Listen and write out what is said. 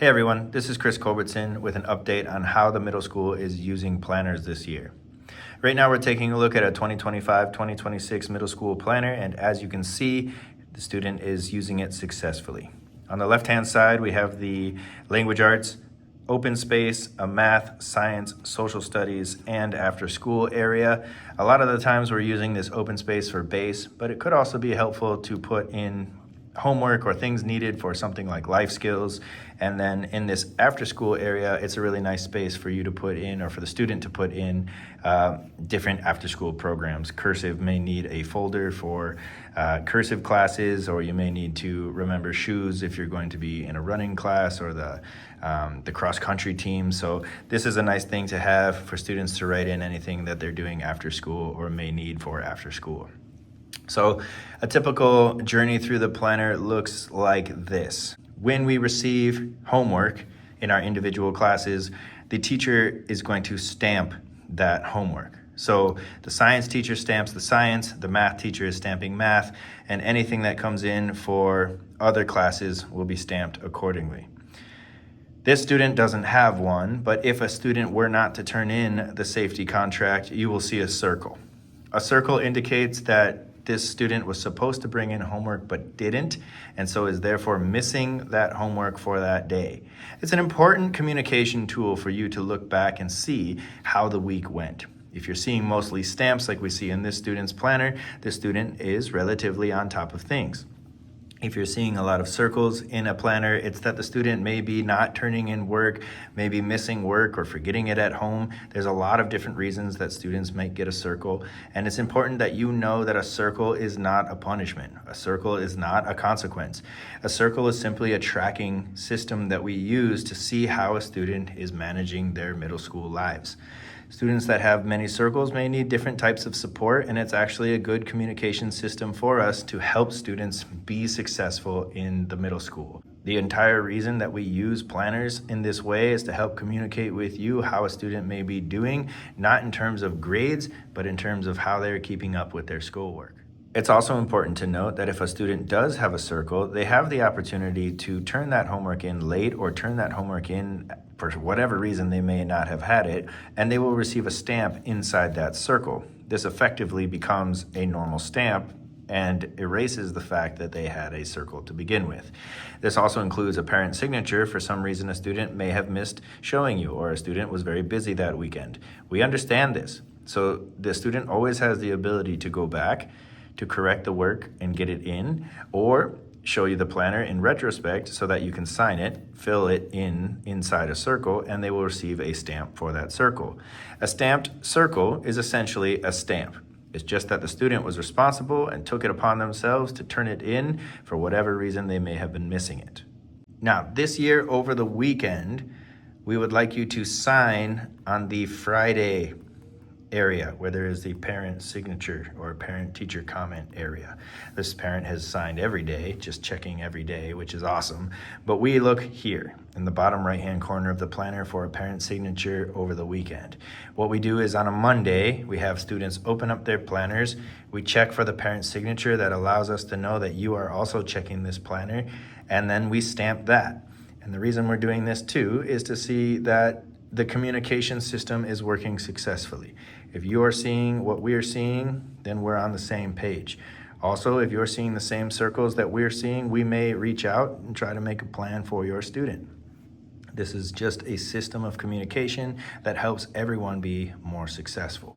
Hey everyone, this is Chris Culbertson with an update on how the middle school is using planners this year. Right now we're taking a look at a 2025-2026 middle school planner, and as you can see, the student is using it successfully. On the left-hand side, we have the language arts, open space, a math, science, social studies, and after school area. A lot of the times we're using this open space for base, but it could also be helpful to put in homework or things needed for something like life skills. And then in this after school area, it's a really nice space for you to put in, or for the student to put in, different after school programs. Cursive may need a folder for cursive classes, or you may need to remember shoes if you're going to be in a running class or the cross country team. So this is a nice thing to have for students to write in anything that they're doing after school or may need for after school. So a typical journey through the planner looks like this. When we receive homework in our individual classes, the teacher is going to stamp that homework. So the science teacher stamps the science, the math teacher is stamping math, and anything that comes in for other classes will be stamped accordingly. This student doesn't have one, but if a student were not to turn in the safety contract, you will see a circle. A circle indicates that this student was supposed to bring in homework but didn't, and so is therefore missing that homework for that day. It's an important communication tool for you to look back and see how the week went. If you're seeing mostly stamps like we see in this student's planner, this student is relatively on top of things. If you're seeing a lot of circles in a planner, it's that the student may be not turning in work, maybe missing work or forgetting it at home. There's a lot of different reasons that students might get a circle, and it's important that you know that a circle is not a punishment. A circle is not a consequence. A circle is simply a tracking system that we use to see how a student is managing their middle school lives. Students that have many circles may need different types of support, and it's actually a good communication system for us to help students be successful in the middle school. The entire reason that we use planners in this way is to help communicate with you how a student may be doing, not in terms of grades, but in terms of how they're keeping up with their schoolwork. It's also important to note that if a student does have a circle, they have the opportunity to turn that homework in late or turn that homework in for whatever reason they may not have had it, and they will receive a stamp inside that circle. This effectively becomes a normal stamp and erases the fact that they had a circle to begin with. This also includes a parent signature. For some reason, a student may have missed showing you, or a student was very busy that weekend. We understand this. So the student always has the ability to go back to correct the work and get it in, or show you the planner in retrospect so that you can sign it, fill it in inside a circle, and they will receive a stamp for that circle. A stamped circle is essentially a stamp. It's just that the student was responsible and took it upon themselves to turn it in for whatever reason they may have been missing it. Now, this year over the weekend, we would like you to sign on the Friday area where there is the parent signature or parent teacher comment area. This parent has signed every day, just checking every day, which is awesome. But we look here in the bottom right hand corner of the planner for a parent signature over the weekend. What we do is on a Monday, we have students open up their planners. We check for the parent signature that allows us to know that you are also checking this planner, and then we stamp that. And the reason we're doing this too is to see that the communication system is working successfully. If you are seeing what we are seeing, then we're on the same page. Also, if you're seeing the same circles that we're seeing, we may reach out and try to make a plan for your student. This is just a system of communication that helps everyone be more successful.